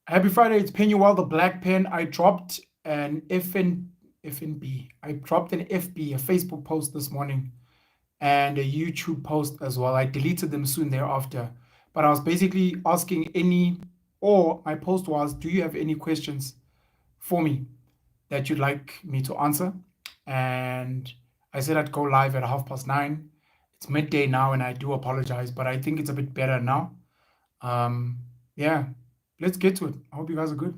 Happy Friday, it's Penuel, the Black Pen. I dropped an FNB. I dropped an FB, a Facebook post this morning, and a YouTube post as well. I deleted them soon thereafter. But I was basically asking my post was, do you have any questions for me that you'd like me to answer? And I said I'd go live at 9:30. It's midday now, and I do apologize, but I think it's a bit better now. Yeah, let's get to it. I hope you guys are good.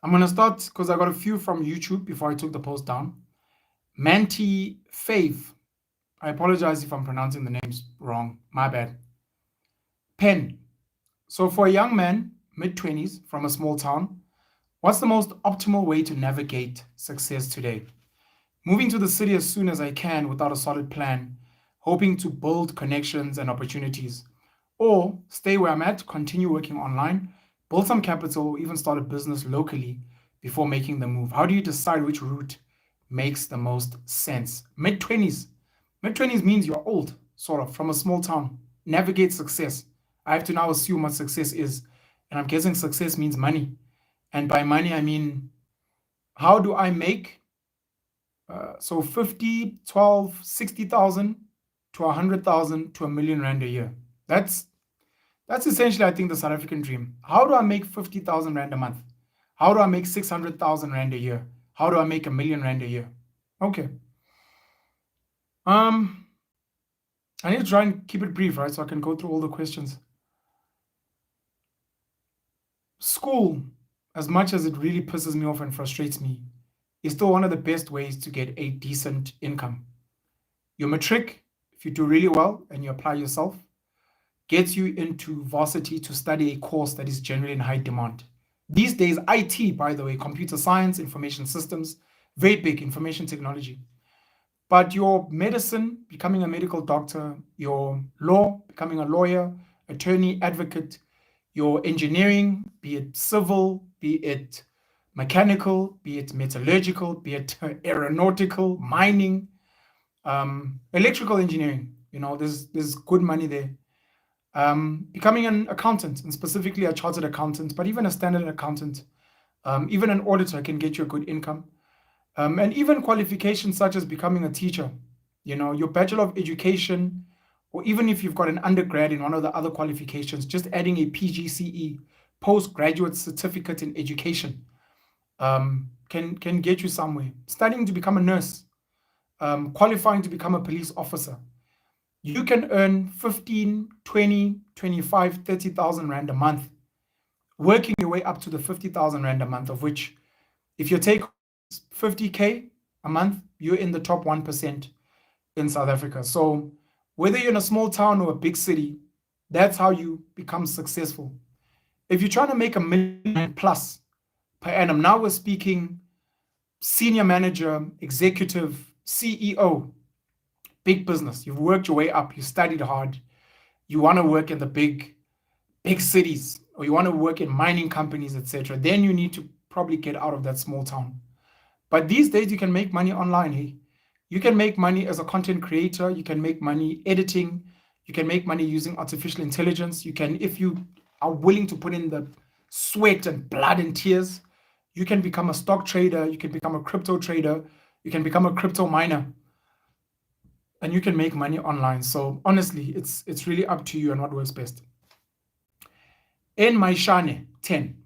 I'm going to start because I got a few from YouTube before I took the post down. Manti Fave. I apologize if I'm pronouncing the names wrong. My bad. Pen. So for a young man, mid-20s, from a small town, what's the most optimal way to navigate success today? Moving to the city as soon as I can without a solid plan, hoping to build connections and opportunities, or stay where I'm at, continue working online, build some capital, or even start a business locally before making the move. How do you decide which route makes the most sense? Mid-20s. Mid-20s means you're old, sort of, from a small town. Navigate success. I have to now assume what success is. And I'm guessing success means money. And by money, I mean, how do I make 50, 12, 60,000 to 100,000 to R1,000,000 a year? That's essentially, I think, the South African dream. How do I make 50,000 Rand a month? How do I make 600,000 Rand a year? How do I make R1,000,000 a year? Okay. I need to try and keep it brief, right? So I can go through all the questions. School, as much as it really pisses me off and frustrates me, is still one of the best ways to get a decent income. Your matric, if you do really well and you apply yourself, gets you into varsity to study a course that is generally in high demand. These days, IT, by the way, computer science, information systems, very big, information technology. But your medicine, becoming a medical doctor, your law, becoming a lawyer, attorney, advocate, your engineering, be it civil, be it mechanical, be it metallurgical, be it aeronautical, mining, electrical engineering, there's good money there. Becoming an accountant, and specifically a chartered accountant, but even a standard accountant, even an auditor can get you a good income. And even qualifications such as becoming a teacher, your Bachelor of Education, or even if you've got an undergrad in one of the other qualifications, just adding a PGCE, postgraduate certificate in education, can get you somewhere. Studying to become a nurse, qualifying to become a police officer. You can earn 15, 20, 25, 30,000 Rand a month, working your way up to the 50,000 Rand a month, of which, if you take 50K a month, you're in the top 1% in South Africa. So whether you're in a small town or a big city, that's how you become successful. If you're trying to make R1,000,000 plus per annum, now we're speaking senior manager, executive, CEO, big business. You've worked your way up, you studied hard, you want to work in the big cities, or you want to work in mining companies, etc. Then you need to probably get out of that small town. But these days, you can make money online. Hey, you can make money as a content creator. You can make money editing. You can make money using artificial intelligence. You can, if you are willing to put in the sweat and blood and tears, you can become a stock trader. You can become a crypto trader. You can become a crypto miner, and you can make money online. So honestly, it's really up to you and what works best. En Maishane 10.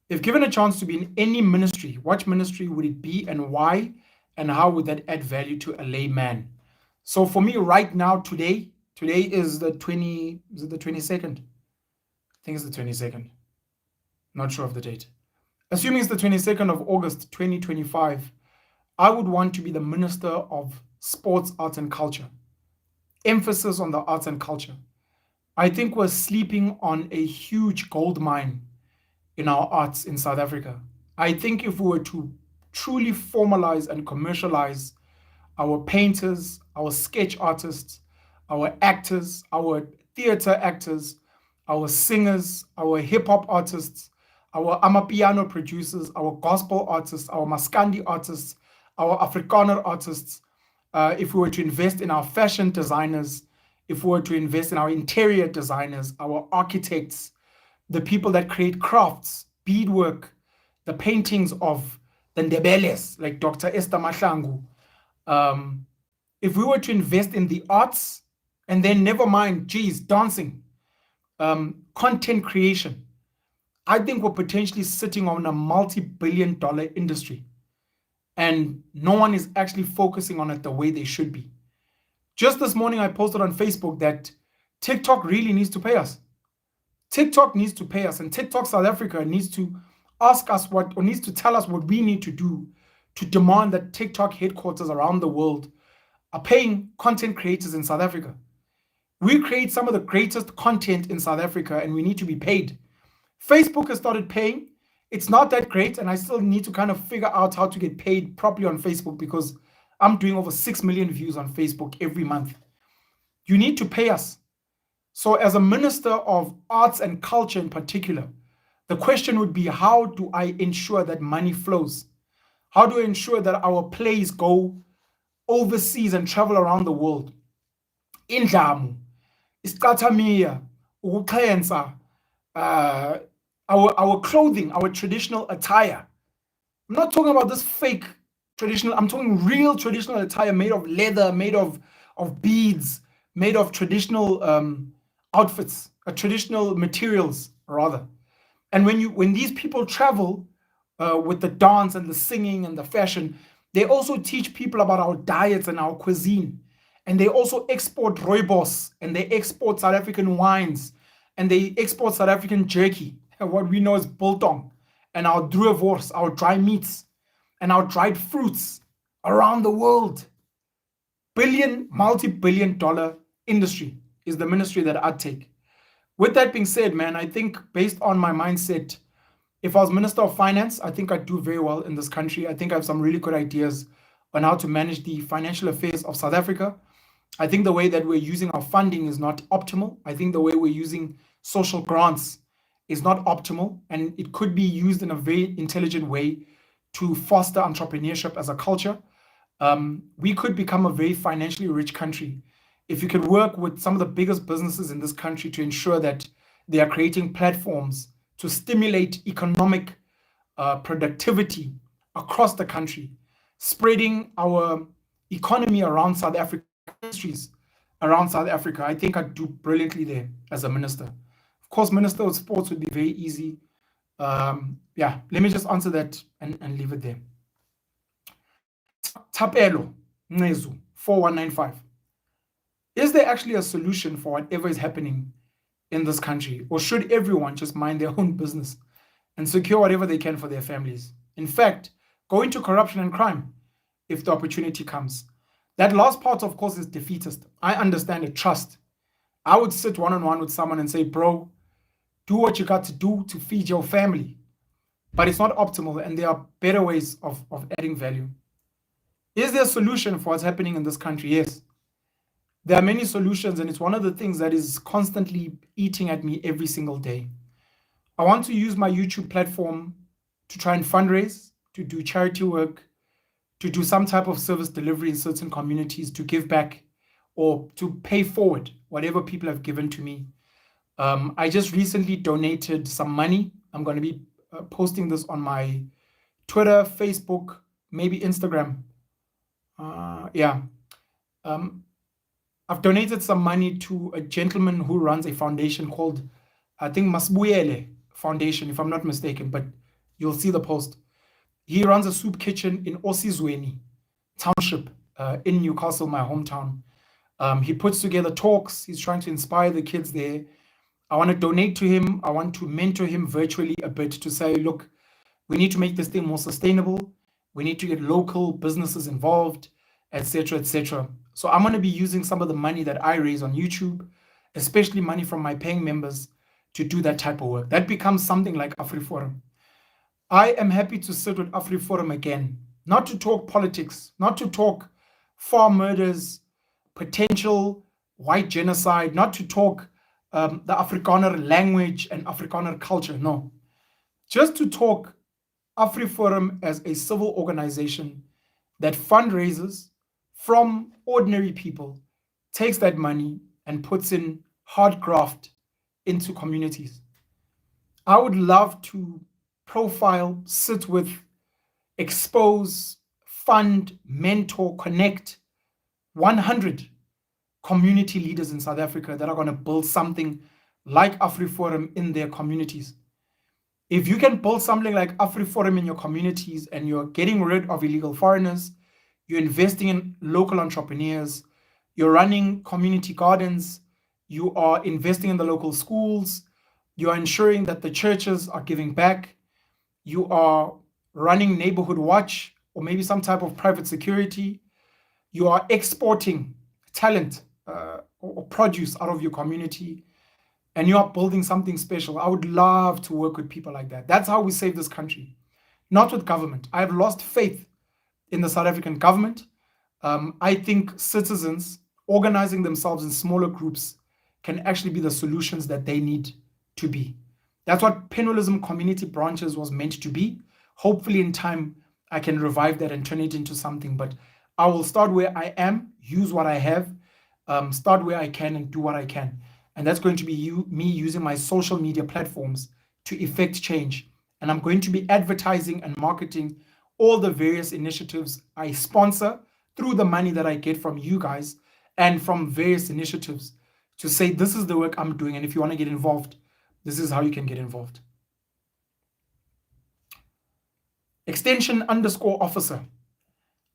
If given a chance to be in any ministry, what ministry would it be and why? And how would that add value to a layman? So for me right now, today is the 22nd? I think it's the 22nd. Not sure of the date. Assuming it's the 22nd of August, 2025, I would want to be the Minister of Sports, Arts and Culture. Emphasis on the arts and culture. I think we're sleeping on a huge gold mine in our arts in South Africa. I think if we were to truly formalize and commercialize our painters, our sketch artists, our actors, our theater actors, our singers, our hip-hop artists, our amapiano producers, our gospel artists, our maskandi artists, our Afrikaner artists, if we were to invest in our fashion designers, if we were to invest in our interior designers, our architects, the people that create crafts, beadwork, the paintings of the Ndebeles, like Dr. Esther Mahlangu, if we were to invest in the arts, and then never mind, geez, dancing, content creation, I think we're potentially sitting on a multi-billion-dollar industry, and no one is actually focusing on it the way they should be. Just this morning, I posted on Facebook that TikTok really needs to pay us. TikTok needs to pay us, and TikTok South Africa needs to ask us what, or needs to tell us what we need to do to demand that TikTok headquarters around the world are paying content creators in South Africa. We create some of the greatest content in South Africa, and we need to be paid. Facebook has started paying. It's not that great, and I still need to kind of figure out how to get paid properly on Facebook, because I'm doing over 6 million views on Facebook every month. You need to pay us. So as a minister of arts and culture in particular, the question would be, how do I ensure that money flows? How do I ensure that our plays go overseas and travel around the world? Indlamu, isicathamiya, ukuxhensa, our clothing, our traditional attire. I'm not talking about this fake traditional, I'm talking real traditional attire made of leather, made of beads, made of traditional outfits, traditional materials rather. And when these people travel with the dance and the singing and the fashion, they also teach people about our diets and our cuisine. And they also export rooibos, and they export South African wines, and they export South African jerky, what we know as biltong, and our druiwors, our dry meats, and our dried fruits around the world. Multi-billion-dollar industry is the ministry that I'd take. With that being said, man, I think based on my mindset, if I was Minister of Finance, I think I'd do very well in this country. I think I have some really good ideas on how to manage the financial affairs of South Africa. I think the way that we're using our funding is not optimal. I think the way we're using social grants is not optimal, and it could be used in a very intelligent way to foster entrepreneurship as a culture. We could become a very financially rich country if you could work with some of the biggest businesses in this country to ensure that they are creating platforms to stimulate economic productivity across the country, spreading our economy around South Africa, industries around South Africa. I think I'd do brilliantly there as a minister. Of course, Minister of Sports would be very easy. Yeah, let me just answer that and leave it there. Tapelo Nnezu 4195. Is there actually a solution for whatever is happening in this country, or should everyone just mind their own business and secure whatever they can for their families? In fact, go into corruption and crime if the opportunity comes. That last part, of course, is defeatist. I understand it. Trust. I would sit one-on-one with someone and say, bro, do what you got to do to feed your family. But it's not optimal, and there are better ways of adding value. Is there a solution for what's happening in this country? Yes. There are many solutions, and it's one of the things that is constantly eating at me every single day. I want to use my YouTube platform to try and fundraise, to do charity work, to do some type of service delivery in certain communities, to give back or to pay forward whatever people have given to me. I just recently donated some money. I'm going to be posting this on my Twitter, Facebook, maybe Instagram. I've donated some money to a gentleman who runs a foundation called, I think, Masbuyele Foundation, if I'm not mistaken, but you'll see the post. He runs a soup kitchen in Osizweni Township in Newcastle, my hometown. He puts together talks. He's trying to inspire the kids there. I want to donate to him. I want to mentor him virtually a bit to say, look, we need to make this thing more sustainable. We need to get local businesses involved, etc., etc. So I'm going to be using some of the money that I raise on YouTube, especially money from my paying members, to do that type of work. That becomes something like AfriForum. I am happy to sit with AfriForum again, not to talk politics, not to talk farm murders, potential white genocide, not to talk the Afrikaner language and Afrikaner culture, no. Just to talk AfriForum as a civil organization that fundraises from ordinary people, takes that money and puts in hard graft into communities. I would love to profile, sit with, expose, fund, mentor, connect 100 community leaders in South Africa that are going to build something like AfriForum in their communities. If you can build something like AfriForum in your communities and you're getting rid of illegal foreigners, you're investing in local entrepreneurs, you're running community gardens, you are investing in the local schools, you are ensuring that the churches are giving back, you are running neighborhood watch or maybe some type of private security, you are exporting talent or produce out of your community, and you are building something special. I would love to work with people like that. That's how we save this country, not with government. I have lost faith in the South African government. I think citizens organizing themselves in smaller groups can actually be the solutions that they need to be. That's what Penalism community branches was meant to be. Hopefully in time, I can revive that and turn it into something. But I will start where I am, use what I have, start where I can and do what I can. And that's going to be me using my social media platforms to effect change. And I'm going to be advertising and marketing all the various initiatives I sponsor through the money that I get from you guys and from various initiatives to say, this is the work I'm doing. And if you want to get involved, this is how you can get involved. Extension_officer.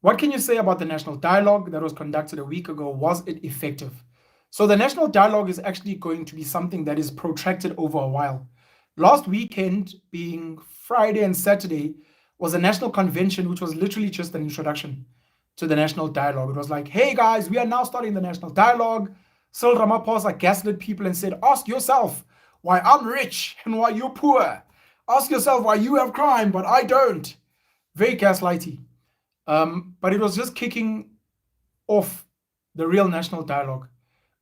What can you say about the national dialogue that was conducted a week ago? Was it effective? So the national dialogue is actually going to be something that is protracted over a while. Last weekend, being Friday and Saturday, was a national convention, which was literally just an introduction to the national dialogue. It was like, hey guys, we are now starting the national dialogue. Cyril Ramaphosa gaslit people and said, ask yourself why I'm rich and why you're poor. Ask yourself why you have crime, but I don't. Very gaslighty. But it was just kicking off the real national dialogue,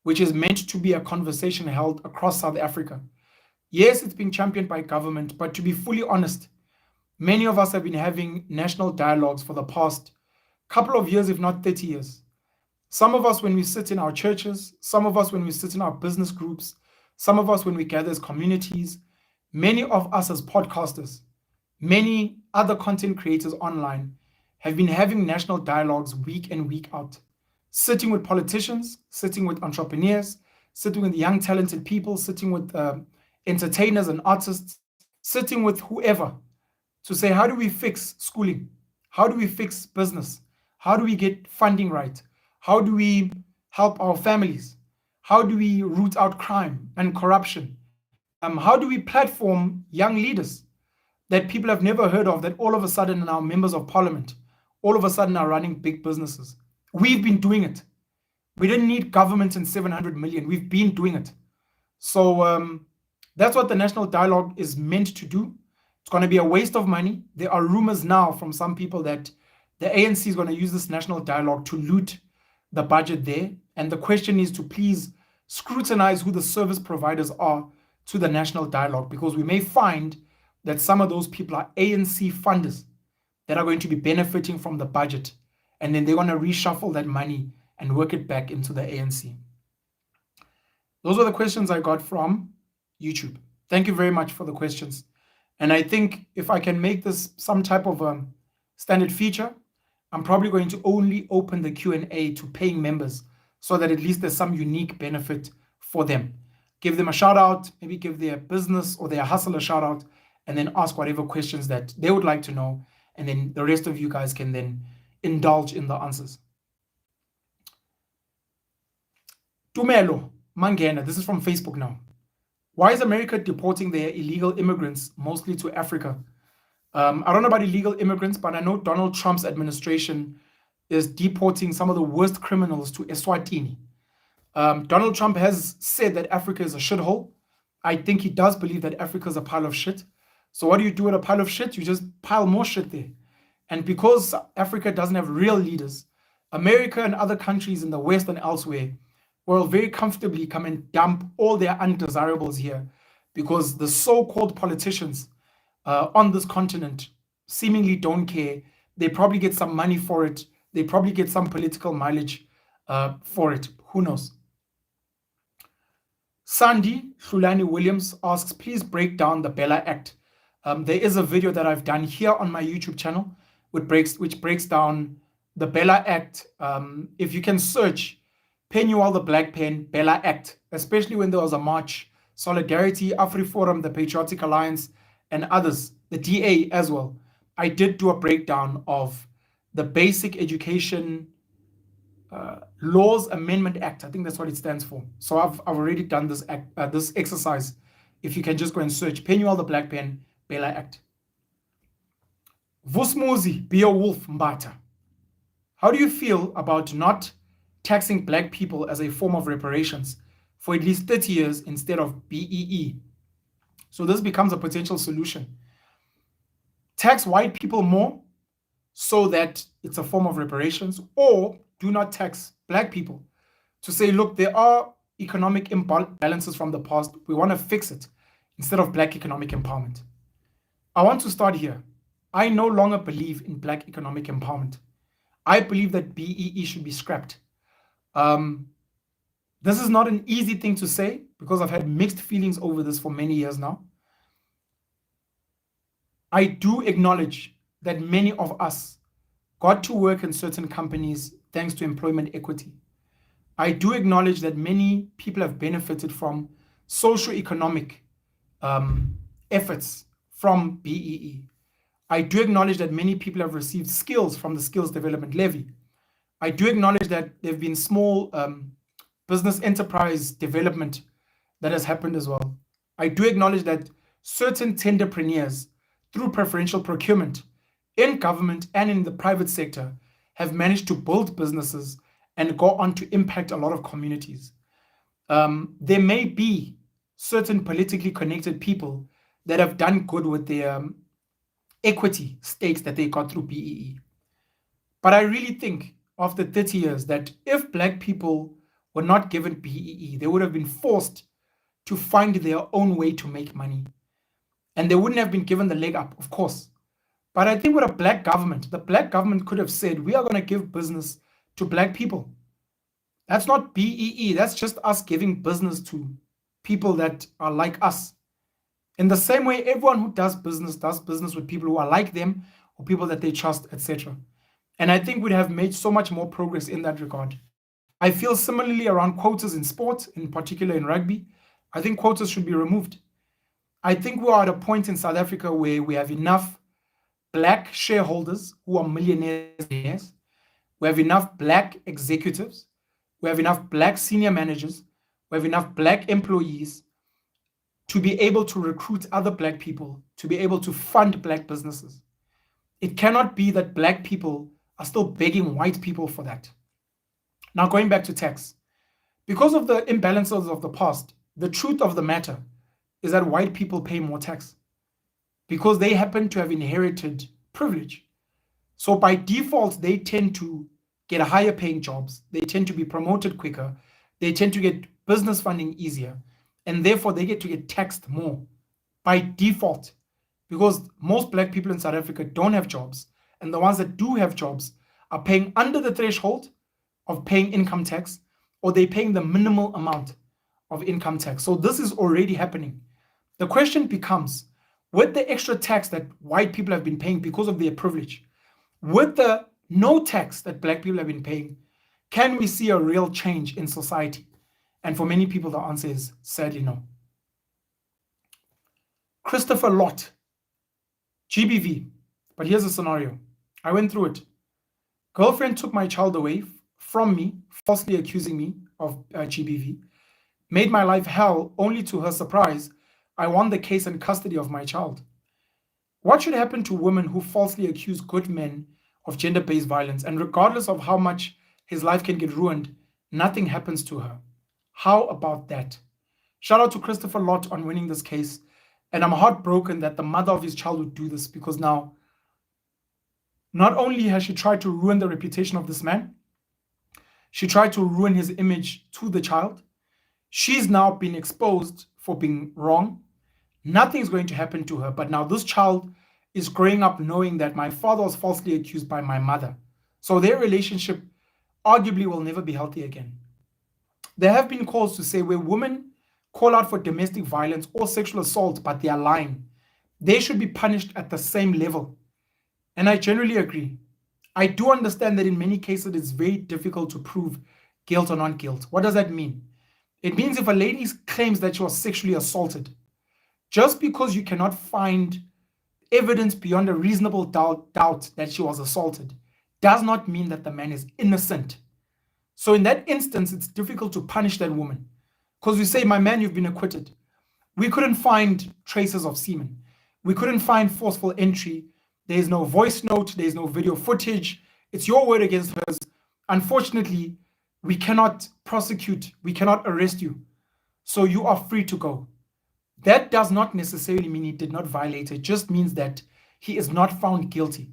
which is meant to be a conversation held across South Africa. Yes, it's being championed by government, but to be fully honest, many of us have been having national dialogues for the past couple of years, if not 30 years. Some of us when we sit in our churches, some of us when we sit in our business groups, some of us when we gather as communities, many of us as podcasters, many other content creators online have been having national dialogues week in, week out, sitting with politicians, sitting with entrepreneurs, sitting with young talented people, sitting with entertainers and artists, sitting with whoever to say, how do we fix schooling? How do we fix business? How do we get funding right? How do we help our families? How do we root out crime and corruption? How do we platform young leaders that people have never heard of, that all of a sudden are now members of parliament, all of a sudden are running big businesses? We've been doing it. We didn't need government and 700 million. We've been doing it. So that's what the national dialogue is meant to do. It's going to be a waste of money. There are rumors now from some people that the ANC is going to use this national dialogue to loot the budget there. And the question is to please scrutinize who the service providers are to the national dialogue, because we may find that some of those people are ANC funders that are going to be benefiting from the budget. And then they're going to reshuffle that money and work it back into the ANC. Those are the questions I got from YouTube. Thank you very much for the questions. And I think if I can make this some type of a standard feature, I'm probably going to only open the Q&A to paying members so that at least there's some unique benefit for them. Give them a shout out, maybe give their business or their hustle a shout out, and then ask whatever questions that they would like to know. And then the rest of you guys can then indulge in the answers. Tumelo Mangena, this is from Facebook now. Why is America deporting their illegal immigrants mostly to Africa? I don't know about illegal immigrants, but I know Donald Trump's administration is deporting some of the worst criminals to Eswatini. Donald Trump has said that Africa is a shithole. I think he does believe that Africa is a pile of shit. So what do you do with a pile of shit? You just pile more shit there. And because Africa doesn't have real leaders, America and other countries in the West and elsewhere will very comfortably come and dump all their undesirables here, because the so-called politicians on this continent seemingly don't care. They probably get some money for it. They probably get some political mileage for it. Who knows? Sandy Shulani Williams asks, please break down the Bella Act. There is a video that I've done here on my YouTube channel which breaks down the Bella Act. If you can search Penuel the Black Pen, Bella Act, especially when there was a march, Solidarity, AfriForum, the Patriotic Alliance, and others, the DA as well. I did do a breakdown of the Basic Education Laws Amendment Act. I think that's what it stands for. So I've already done this this exercise. If you can just go and search Penuel the Black Pen, Bella Act. Vusmuzi Beowulf Mbata. How do you feel about not taxing black people as a form of reparations for at least 30 years instead of BEE? So this becomes a potential solution. Tax white people more so that it's a form of reparations, or do not tax black people to say, look, there are economic imbalances from the past. We want to fix it instead of black economic empowerment. I want to start here. I no longer believe in black economic empowerment. I believe that BEE should be scrapped. This is not an easy thing to say because I've had mixed feelings over this for many years now. I do acknowledge that many of us got to work in certain companies thanks to employment equity. I do acknowledge that many people have benefited from socio-economic efforts from BEE. I do acknowledge that many people have received skills from the Skills Development Levy. I do acknowledge that there have been small business enterprise development that has happened as well. I do acknowledge that certain tenderpreneurs, through preferential procurement in government and in the private sector, have managed to build businesses and go on to impact a lot of communities. There may be certain politically connected people that have done good with their equity stakes that they got through BEE. But I really think after 30 years that if black people were not given BEE, they would have been forced to find their own way to make money. And they wouldn't have been given the leg up, of course. But I think with a black government, the black government could have said, we are going to give business to black people. That's not BEE. That's just us giving business to people that are like us. In the same way, everyone who does business with people who are like them or people that they trust, etc. And I think we'd have made so much more progress in that regard. I feel similarly around quotas in sport, in particular in rugby. I think quotas should be removed. I think we are at a point in South Africa where we have enough black shareholders who are millionaires. We have enough black executives. We have enough black senior managers. We have enough black employees to be able to recruit other black people, to be able to fund black businesses. It cannot be that black people are still begging white people for that. Now, going back to tax, because of the imbalances of the past, the truth of the matter is that white people pay more tax because they happen to have inherited privilege. So by default, they tend to get higher paying jobs. They tend to be promoted quicker. They tend to get business funding easier. And therefore, they get to get taxed more by default because most black people in South Africa don't have jobs. And the ones that do have jobs are paying under the threshold of paying income tax, or they're paying the minimal amount of income tax. So this is already happening. The question becomes, with the extra tax that white people have been paying because of their privilege, with the no tax that black people have been paying, can we see a real change in society? And for many people, the answer is sadly no. Christopher Lott, GBV. But here's a scenario. I went through it. Girlfriend took my child away from me, falsely accusing me of GBV, made my life hell, only to her surprise, I won the case and custody of my child. What should happen to women who falsely accuse good men of gender-based violence, and regardless of how much his life can get ruined, nothing happens to her? How about that? Shout out to Christopher Lott on winning this case. And I'm heartbroken that the mother of his child would do this, because now, not only has she tried to ruin the reputation of this man, she tried to ruin his image to the child. She's now been exposed for being wrong. Nothing's going to happen to her. But now this child is growing up knowing that my father was falsely accused by my mother. So their relationship arguably will never be healthy again. There have been calls to say where women call out for domestic violence or sexual assault, but they are lying, they should be punished at the same level. And I generally agree. I do understand that in many cases it's very difficult to prove guilt or non guilt. What does that mean? It means if a lady claims that she was sexually assaulted, just because you cannot find evidence beyond a reasonable doubt that she was assaulted, does not mean that the man is innocent. So in that instance, it's difficult to punish that woman. Because we say, my man, you've been acquitted. We couldn't find traces of semen. We couldn't find forceful entry. There's no voice note. There's no video footage. It's your word against hers. Unfortunately, we cannot prosecute. We cannot arrest you. So you are free to go. That does not necessarily mean he did not violate it. It just means that he is not found guilty.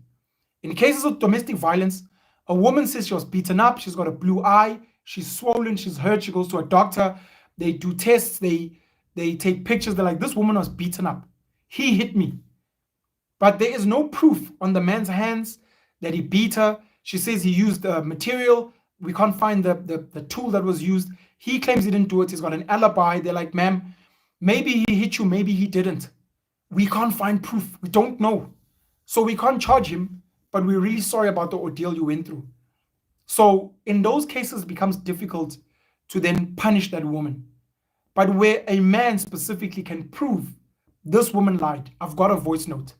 In cases of domestic violence, a woman says she was beaten up, she's got a blue eye, she's swollen, she's hurt, she goes to a doctor, they do tests, they take pictures, they're like, this woman was beaten up. He hit me. But there is no proof on the man's hands that he beat her. She says he used material. We can't find the tool that was used. He claims he didn't do it. He's got an alibi. They're like, ma'am, maybe he hit you, maybe he didn't. We can't find proof. We don't know. So we can't charge him, but we're really sorry about the ordeal you went through. So in those cases, it becomes difficult to then punish that woman. But where a man specifically can prove this woman lied, I've got a voice note.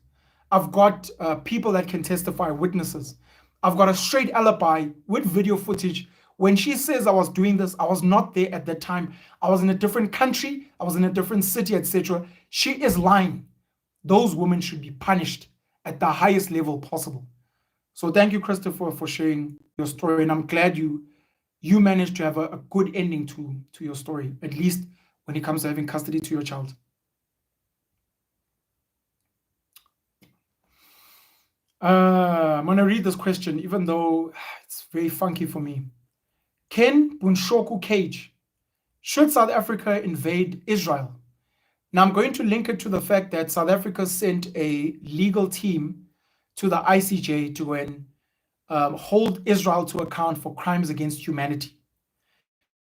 I've got people that can testify, witnesses. I've got a straight alibi with video footage. When she says I was doing this, I was not there at that time. I was in a different country. I was in a different city, etc. She is lying. Those women should be punished at the highest level possible. So thank you, Christopher, for sharing your story. And I'm glad you managed to have a good ending to your story, at least when it comes to having custody to your child. I'm going to read this question, even though it's very funky for me. Ken Bunshoku Cage, should South Africa invade Israel? Now, I'm going to link it to the fact that South Africa sent a legal team to the ICJ to go and hold Israel to account for crimes against humanity.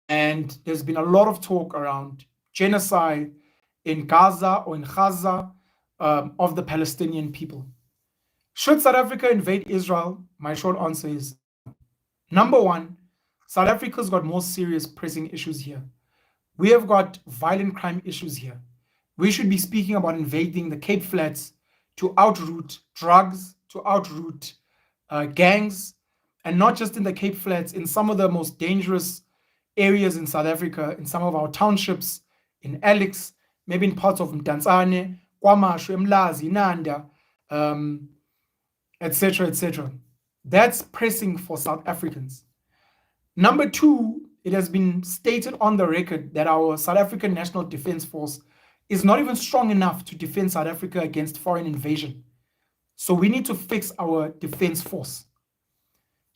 And there's been a lot of talk around genocide in Gaza or in Gaza of the Palestinian people. Should South Africa invade Israel? My short answer is number one, South Africa's got more serious pressing issues here. We have got violent crime issues here. We should be speaking about invading the Cape Flats to outroot drugs, to outroot gangs, and not just in the Cape Flats, in some of the most dangerous areas in South Africa, in some of our townships, in Alex, maybe in parts of Mdantsane, KwaMashu, Mlazi, Nanda, etc., etc. That's pressing for South Africans. Number two, it has been stated on the record that our South African National Defence Force is not even strong enough to defend South Africa against foreign invasion. So we need to fix our defense force.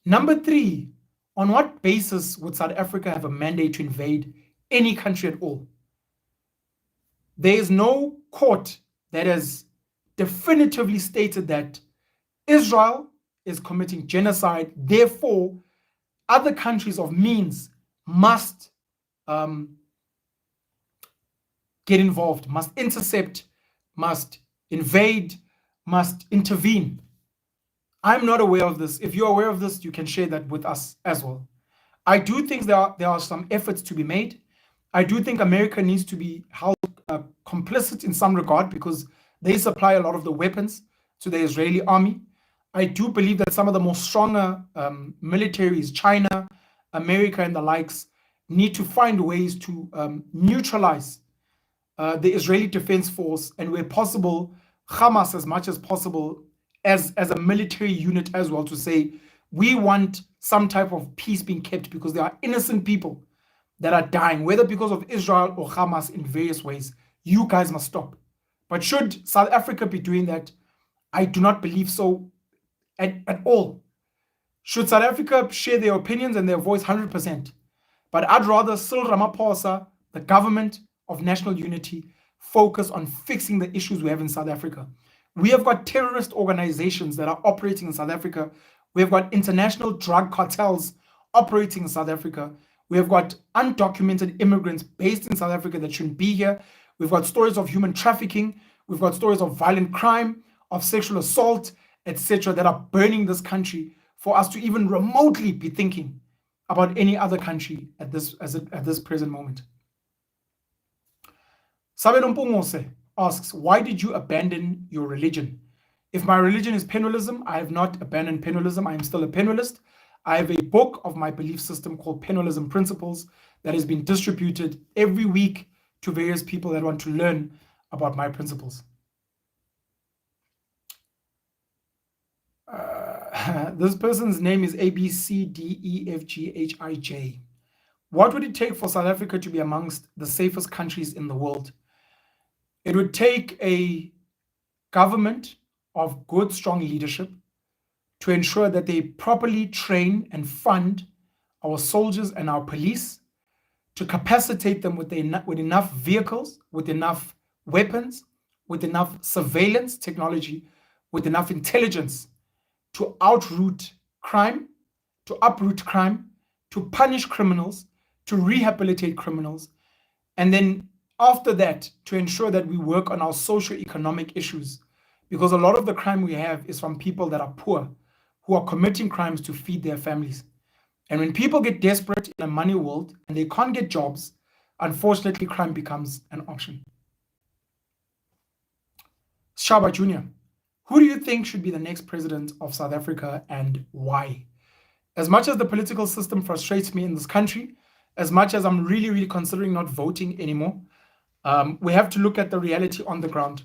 Number three, on what basis would South Africa have a mandate to invade any country at all? There is no court that has definitively stated that Israel is committing genocide, therefore other countries of means must get involved, must intercept, must invade, must intervene. I'm not aware of this. If you're aware of this, you can share that with us as well. I do think there are some efforts to be made. I do think America needs to be held complicit in some regard because they supply a lot of the weapons to the Israeli army. I do believe that some of the more stronger militaries, China, America, and the likes, need to find ways to neutralize the Israeli Defense Force, and where possible, Hamas as much as possible as a military unit as well, to say, we want some type of peace being kept because there are innocent people that are dying, whether because of Israel or Hamas in various ways. You guys must stop. But should South Africa be doing that? I do not believe so at all. Should South Africa share their opinions and their voice 100%? But I'd rather Cyril Ramaphosa, the government of national unity, focus on fixing the issues we have in South Africa. We have got terrorist organizations that are operating in South Africa. We have got international drug cartels operating in South Africa. We have got undocumented immigrants based in South Africa that shouldn't be here. We've got stories of human trafficking. We've got stories of violent crime, of sexual assault, etc., that are burning this country for us to even remotely be thinking about any other country at this present moment. Sabelo Mpungose asks, why did you abandon your religion? If my religion is penalism, I have not abandoned penalism. I am still a penalist. I have a book of my belief system called Penalism Principles that has been distributed every week to various people that want to learn about my principles. This person's name is ABCDEFGHIJ. What would it take for South Africa to be amongst the safest countries in the world? It would take a government of good, strong leadership to ensure that they properly train and fund our soldiers and our police, to capacitate them with enough vehicles, with enough weapons, with enough surveillance technology, with enough intelligence to uproot crime, to punish criminals, to rehabilitate criminals, and then after that, to ensure that we work on our socio-economic issues, because a lot of the crime we have is from people that are poor, who are committing crimes to feed their families. And when people get desperate in a money world and they can't get jobs, unfortunately, crime becomes an option. Shaba Jr., who do you think should be the next president of South Africa and why? As much as the political system frustrates me in this country, as much as I'm really, really considering not voting anymore, we have to look at the reality on the ground.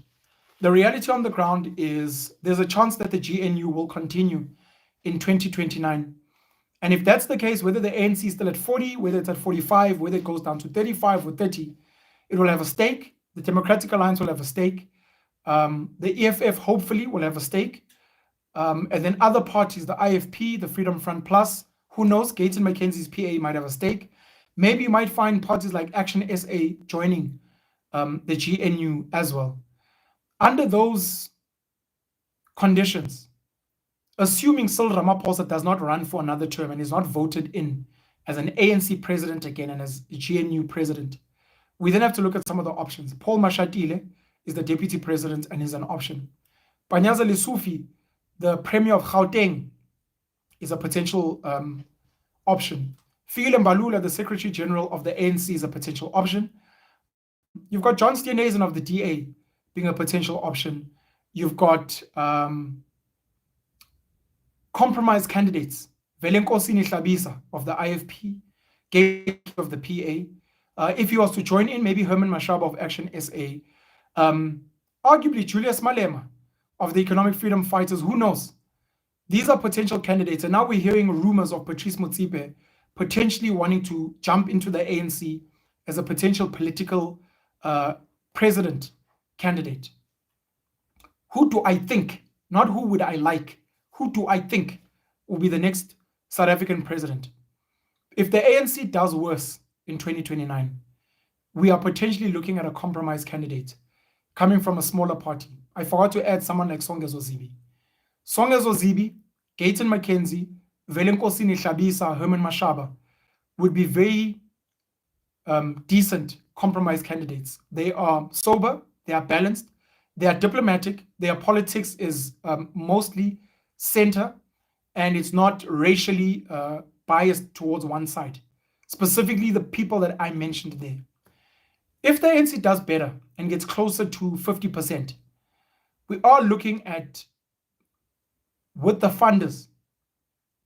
The reality on the ground is there's a chance that the GNU will continue in 2029. And if that's the case, whether the ANC is still at 40, whether it's at 45, whether it goes down to 35 or 30, it will have a stake. The Democratic Alliance will have a stake. The EFF hopefully will have a stake. And then other parties, the IFP, the Freedom Front Plus, who knows, Gates and Mackenzie's PA might have a stake. Maybe you might find parties like Action SA joining the GNU as well. Under those conditions, assuming Cyril Ramaphosa does not run for another term and is not voted in as an ANC president again and as a GNU president, we then have to look at some of the options. Paul Mashatile is the deputy president and is an option. Panyaza Lesufi, the premier of Gauteng, is a potential option. Fikile Mbalula, the secretary general of the ANC, is a potential option. You've got John Steenhuisen of the DA being a potential option. You've got compromise candidates, Velenkosi Nihlabisa of the IFP, Gate of the PA. If he was to join in, maybe Herman Mashaba of Action SA. Arguably Julius Malema of the Economic Freedom Fighters, who knows? These are potential candidates. And now we're hearing rumors of Patrice Motsepe potentially wanting to jump into the ANC as a potential political president candidate. Who do I think, not who would I like, who do I think will be the next South African president? If the ANC does worse in 2029, we are potentially looking at a compromise candidate coming from a smaller party. I forgot to add someone like Songezo Zibi. Songezo Zibi, Gayton McKenzie, Velenkosi Nihlabisa, Herman Mashaba would be very decent compromise candidates. They are sober, they are balanced, they are diplomatic, their politics is mostly center, and it's not racially biased towards one side. Specifically, the people that I mentioned there. If the ANC does better and gets closer to 50%, we are looking at, with the funders,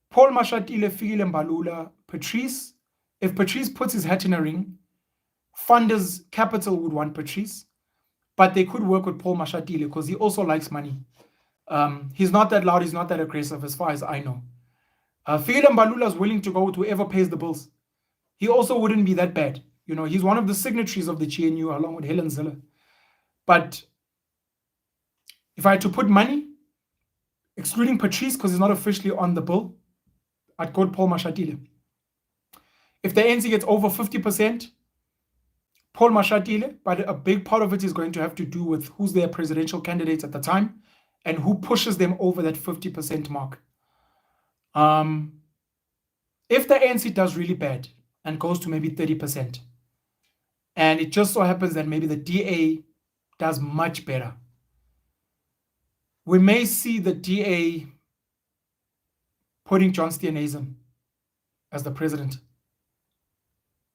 Paul Mashatile, Fikile Mbalula, Patrice. If Patrice puts his hat in a ring, funders capital would want Patrice, but they could work with Paul Mashatile because he also likes money. He's not that loud, he's not that aggressive as far as I know. Fikile Mbalula is willing to go with whoever pays the bills. He also wouldn't be that bad. You know, he's one of the signatories of the GNU along with Helen Zille. But if I had to put money, excluding Patrice because he's not officially on the bill, I'd go with Paul Mashatile. If the ANC gets over 50%, Paul Mashatile, but a big part of it is going to have to do with who's their presidential candidates at the time and who pushes them over that 50% mark. If the ANC does really bad and goes to maybe 30%. And it just so happens that maybe the DA does much better. We may see the DA putting John Steenhuisen as the president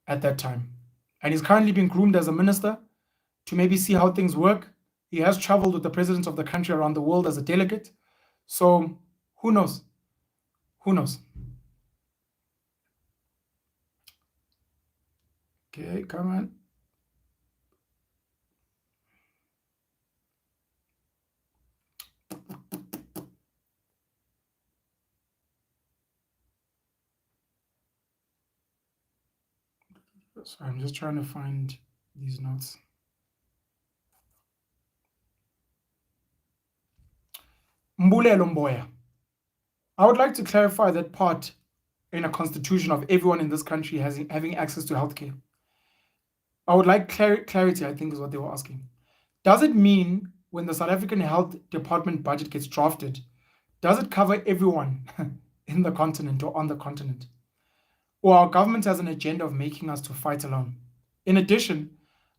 at that time. And he's currently being groomed as a minister to maybe see how things work. He has traveled with the presidents of the country around the world as a delegate. So who knows? Who knows? Okay, come on. So I'm just trying to find these notes. Mbulelo Mboya. I would like to clarify that part in a constitution of everyone in this country having access to healthcare. I would like clarity, I think is what they were asking. Does it mean when the South African Health Department budget gets drafted, does it cover everyone in the continent or on the continent? Or our government has an agenda of making us to fight alone? In addition,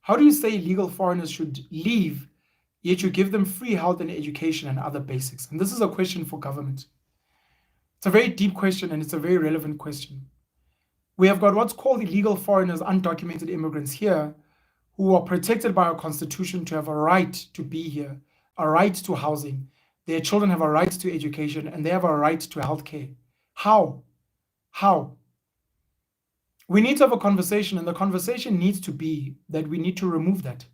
how do you say illegal foreigners should leave, yet you give them free health and education and other basics? And this is a question for government. It's a very deep question and it's a very relevant question. We have got what's called illegal foreigners, undocumented immigrants here, who are protected by our constitution to have a right to be here, a right to housing. Their children have a right to education and they have a right to healthcare. How? How? We need to have a conversation, and the conversation needs to be that we need to remove that.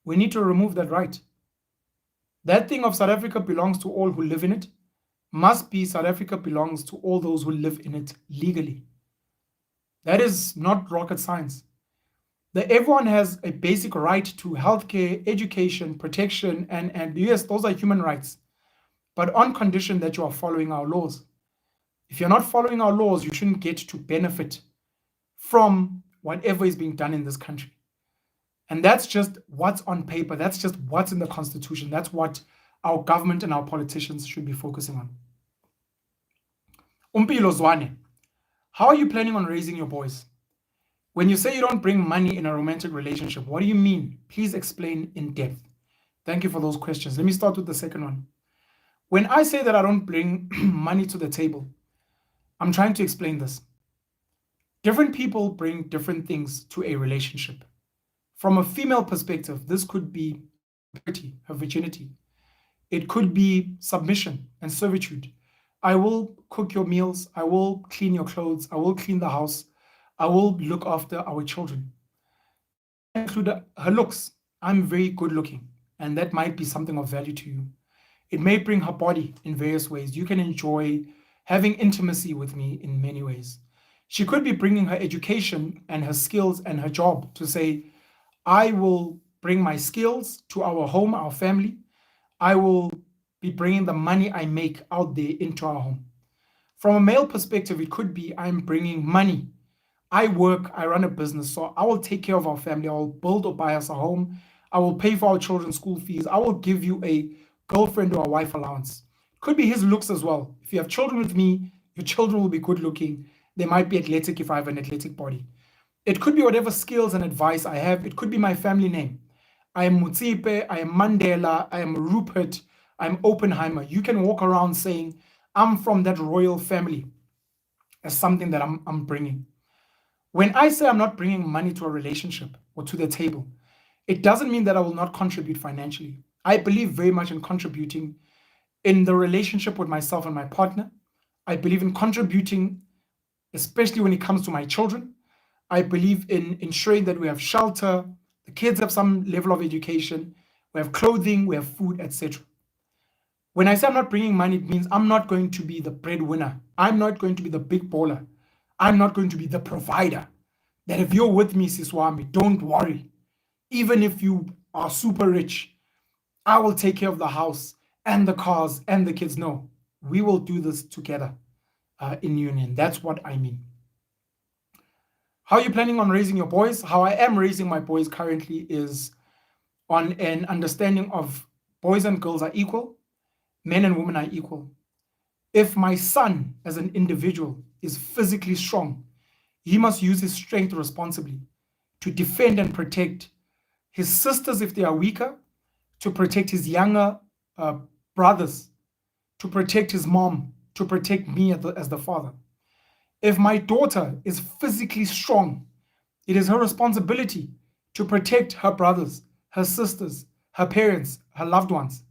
We need to remove that right. That thing of South Africa belongs to all who live in it must be South Africa belongs to all those who live in it legally. That is not rocket science. That everyone has a basic right to healthcare, education, protection, and yes, those are human rights, but on condition that you are following our laws. If you're not following our laws, you shouldn't get to benefit from whatever is being done in this country. And that's just what's on paper. That's just what's in the constitution. That's what our government and our politicians should be focusing on. Umpilo Zwane, how are you planning on raising your boys? When you say you don't bring money in a romantic relationship, what do you mean? Please explain in depth. Thank you for those questions. Let me start with the second one. When I say that I don't bring money to the table, I'm trying to explain this. Different people bring different things to a relationship. From a female perspective, this could be purity, her virginity. It could be submission and servitude. I will cook your meals. I will clean your clothes. I will clean the house. I will look after our children. Include her looks. I'm very good looking, and that might be something of value to you. It may bring her body in various ways. You can enjoy having intimacy with me in many ways. She could be bringing her education and her skills and her job to say, I will bring my skills to our home, our family. I will be bringing the money I make out there into our home. From a male perspective, it could be I'm bringing money. I work, I run a business, so I will take care of our family. I will build or buy us a home. I will pay for our children's school fees. I will give you a girlfriend or a wife allowance. It could be his looks as well. If you have children with me, your children will be good looking. They might be athletic if I have an athletic body. It could be whatever skills and advice I have. It could be my family name. I am Mutsipe, I am Mandela, I am Rupert, I am Oppenheimer. You can walk around saying, I'm from that royal family. As something that I'm bringing. When I say I'm not bringing money to a relationship or to the table, it doesn't mean that I will not contribute financially. I believe very much in contributing in the relationship with myself and my partner. I believe in contributing, especially when it comes to my children. I believe in ensuring that we have shelter, the kids have some level of education, we have clothing, we have food, etc. When I say I'm not bringing money, it means I'm not going to be the breadwinner. I'm not going to be the big baller. I'm not going to be the provider. That if you're with me, Siswami, don't worry. Even if you are super rich, I will take care of the house and the cars and the kids. No, we will do this together in union. That's what I mean. How are you planning on raising your boys? How I am raising my boys currently is on an understanding of boys and girls are equal, men and women are equal. If my son as an individual is physically strong, he must use his strength responsibly to defend and protect his sisters if they are weaker, to protect his younger brothers, to protect his mom, to protect me as the father. If my daughter is physically strong, it is her responsibility to protect her brothers, her sisters, her parents, her loved ones.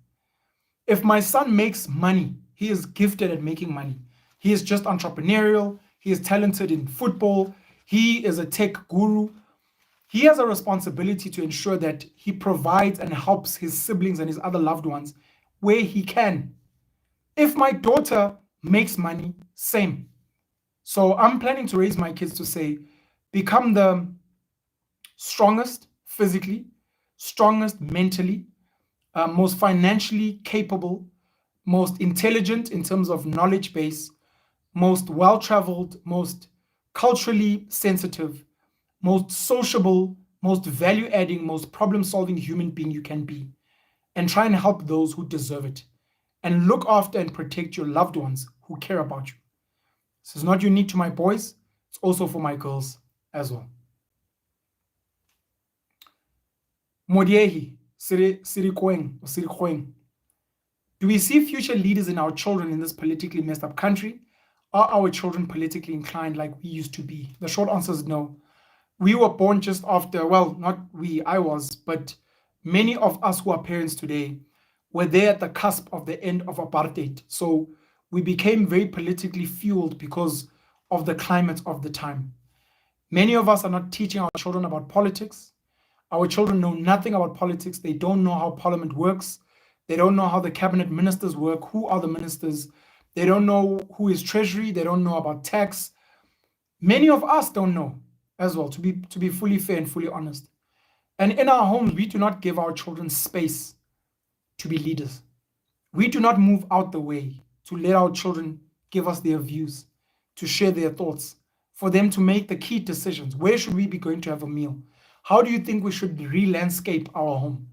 If my son makes money, he is gifted at making money. He is just entrepreneurial. He is talented in football. He is a tech guru. He has a responsibility to ensure that he provides and helps his siblings and his other loved ones where he can. If my daughter makes money, same. So I'm planning to raise my kids to say, become the strongest physically, strongest mentally, most financially capable, most intelligent in terms of knowledge base, most well-traveled, most culturally sensitive, most sociable, most value-adding, most problem-solving human being you can be, and try and help those who deserve it, and look after and protect your loved ones who care about you. This is not unique to my boys, it's also for my girls as well. Modiehi, Sirikoeng. Do we see future leaders in our children in this politically messed up country? Are our children politically inclined like we used to be? The short answer is no. We were born just after, well, not we, I was, but many of us who are parents today were there at the cusp of the end of apartheid. So we became very politically fueled because of the climate of the time. Many of us are not teaching our children about politics. Our children know nothing about politics. They don't know how parliament works. They don't know how the cabinet ministers work. Who are the ministers? They don't know who is treasury. They don't know about tax. Many of us don't know as well, to be fully fair and fully honest. And in our homes, we do not give our children space to be leaders. We do not move out the way to let our children give us their views, to share their thoughts, for them to make the key decisions. Where should we be going to have a meal? How do you think we should re-landscape our home?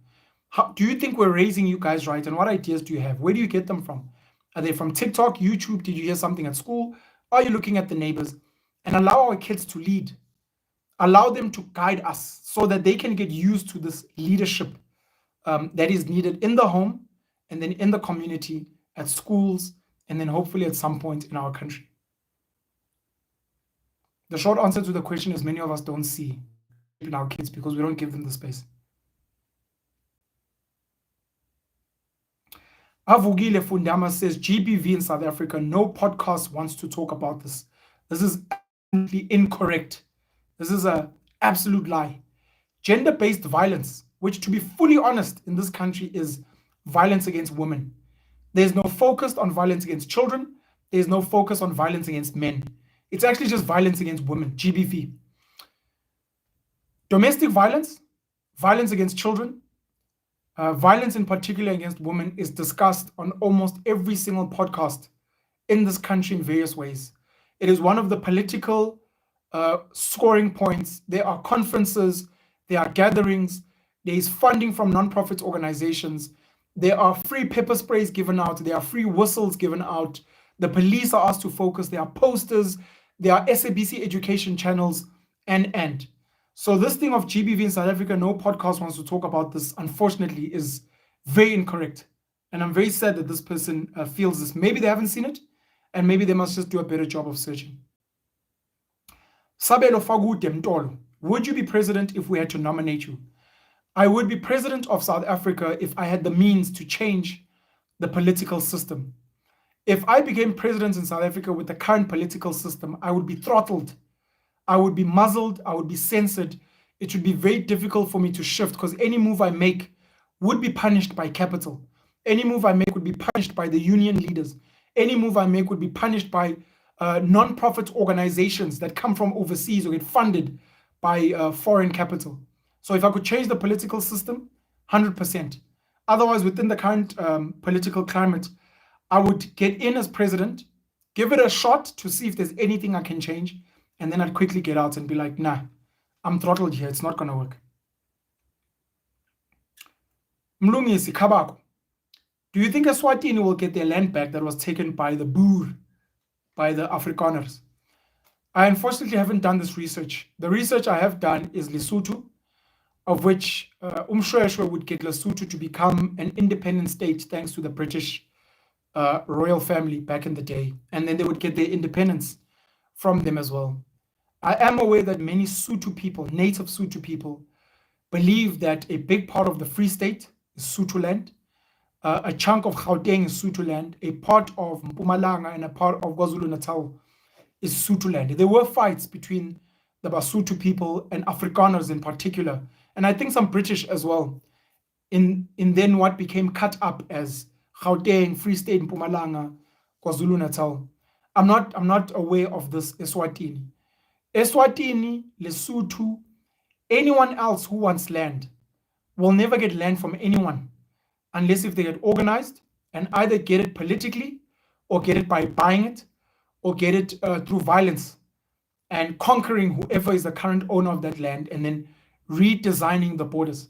How do you think we're raising you guys right? And what ideas do you have? Where do you get them from? Are they from TikTok, YouTube? Did you hear something at school? Are you looking at the neighbors? And allow our kids to lead. Allow them to guide us so that they can get used to this leadership that is needed in the home and then in the community, at schools, and then hopefully at some point in our country. The short answer to the question is many of us don't see in our kids because we don't give them the space. Avugile Fundama says, GBV in South Africa, no podcast wants to talk about this. This is absolutely incorrect. This is an absolute lie. Gender-based violence, which to be fully honest in this country is violence against women. There's no focus on violence against children. There's no focus on violence against men. It's actually just violence against women, GBV. Domestic violence, violence against children, violence in particular against women is discussed on almost every single podcast in this country in various ways. It is one of the political scoring points. There are conferences, there are gatherings, there is funding from non-profit organizations, there are free pepper sprays given out, there are free whistles given out, the police are asked to focus, there are posters, there are SABC education channels, and. So this thing of GBV in South Africa, no podcast wants to talk about this, unfortunately, is very incorrect. And I'm very sad that this person feels this. Maybe they haven't seen it, and maybe they must just do a better job of searching. Sabelo Fagude Mtolo, would you be president if we had to nominate you? I would be president of South Africa if I had the means to change the political system. If I became president in South Africa with the current political system, I would be throttled. I would be muzzled, I would be censored. It would be very difficult for me to shift because any move I make would be punished by capital. Any move I make would be punished by the union leaders. Any move I make would be punished by non-profit organizations that come from overseas or get funded by foreign capital. So if I could change the political system, 100%. Otherwise, within the current political climate, I would get in as president, give it a shot to see if there's anything I can change, and then I'd quickly get out and be like, nah, I'm throttled here. It's not going to work. Mlungisi Kabako, do you think Eswatini will get their land back that was taken by the Boer, by the Afrikaners? I unfortunately haven't done this research. The research I have done is Lesotho, of which Umshweshwe would get Lesotho to become an independent state thanks to the British royal family back in the day. And then they would get their independence from them as well. I am aware that many Sotho people, native Sotho people, believe that a big part of the Free State is Sotho land, a chunk of Gauteng is Sotho land, a part of Mpumalanga and a part of KwaZulu-Natal is Sotho land. There were fights between the Basotho people and Afrikaners in particular, and I think some British as well, in then what became cut up as Gauteng, Free State, Mpumalanga, KwaZulu-Natal. I'm not aware of this Eswatini. Eswatini, Lesotho, anyone else who wants land will never get land from anyone unless if they get organized and either get it politically or get it by buying it or get it through violence and conquering whoever is the current owner of that land and then redesigning the borders.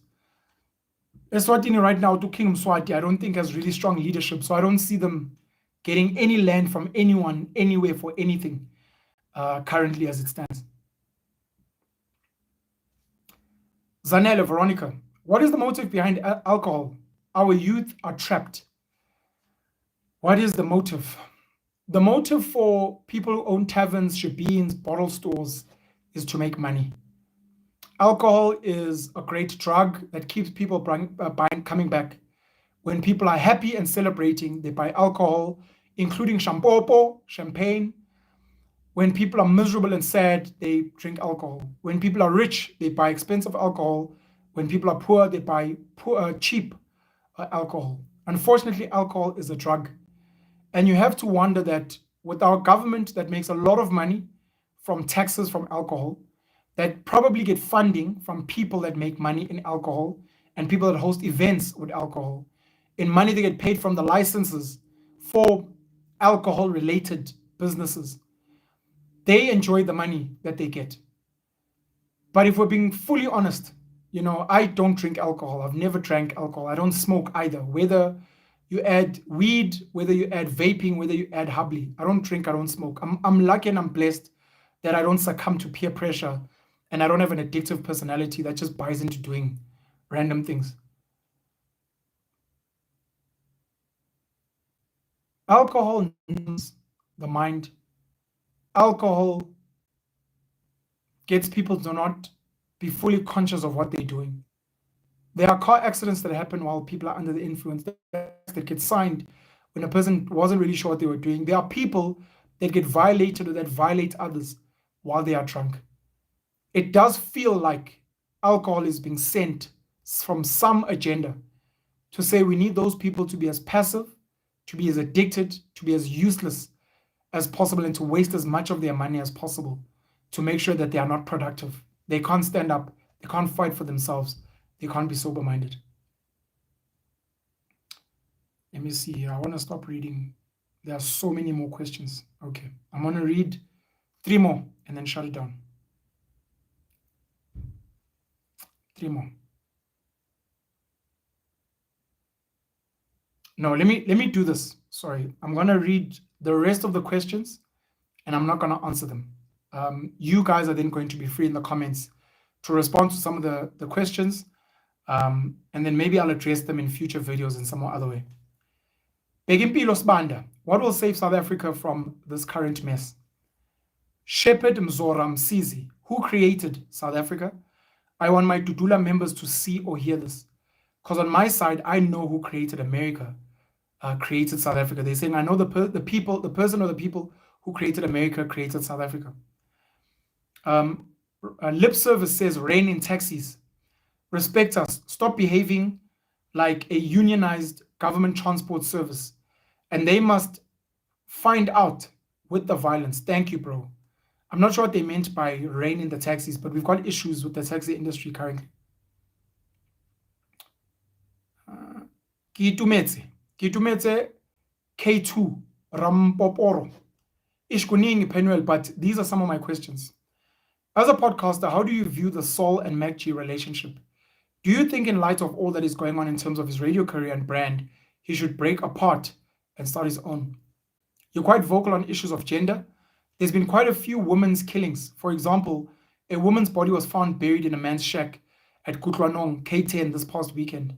Eswatini right now, to King Mswati, I don't think has really strong leadership, so I don't see them getting any land from anyone, anywhere for anything currently as it stands. Zanella, Veronica, what is the motive behind alcohol? Our youth are trapped. What is the motive? The motive for people who own taverns, shebeens, bottle stores is to make money. Alcohol is a great drug that keeps people coming back. When people are happy and celebrating, they buy alcohol, including champagne. When people are miserable and sad, they drink alcohol. When people are rich, they buy expensive alcohol. When people are poor, they buy cheap alcohol. Unfortunately, alcohol is a drug. And you have to wonder that with our government that makes a lot of money from taxes from alcohol, that probably get funding from people that make money in alcohol and people that host events with alcohol, in money they get paid from the licenses for alcohol-related businesses. They enjoy the money that they get. But if we're being fully honest, I don't drink alcohol. I've never drank alcohol. I don't smoke either. Whether you add weed, whether you add vaping, whether you add hubbly, I don't drink, I don't smoke. I'm lucky and I'm blessed that I don't succumb to peer pressure and I don't have an addictive personality that just buys into doing random things. Alcohol numbs the mind. Alcohol gets people to not be fully conscious of what they're doing. There are car accidents that happen while people are under the influence that get signed when a person wasn't really sure what they were doing. There are people that get violated or that violate others while they are drunk. It does feel like alcohol is being sent from some agenda to say we need those people to be as passive, to be as addicted, to be as useless as possible, and to waste as much of their money as possible to make sure that they are not productive. They can't stand up. They can't fight for themselves. They can't be sober-minded. Let me see here. I want to stop reading. There are so many more questions. Okay. I'm going to read 3 more and then shut it down. 3 more. No, let me do this. Sorry. I'm going to read the rest of the questions and I'm not going to answer them. You guys are then going to be free in the comments to respond to some of the questions. And then maybe I'll address them in future videos in some other way. Begimpilo Sbanda, what will save South Africa from this current mess? Shepherd Mzora Msizi, who created South Africa? I want my Dudula members to see or hear this. Because on my side, I know who created America, created South Africa. They're saying, I know the person or the people who created America created South Africa. Lip service says, rain in taxis. Respect us. Stop behaving like a unionized government transport service. And they must find out with the violence. Thank you, bro. I'm not sure what they meant by rain in the taxis, but we've got issues with the taxi industry currently. Kitumetse K2 Rampoporo Ishkuning Penuel, but these are some of my questions. As a podcaster, how do you view the Saul and MacG relationship? Do you think in light of all that is going on in terms of his radio career and brand, he should break apart and start his own? You're quite vocal on issues of gender. There's been quite a few women's killings. For example, a woman's body was found buried in a man's shack at Kutlwanong, K10 this past weekend.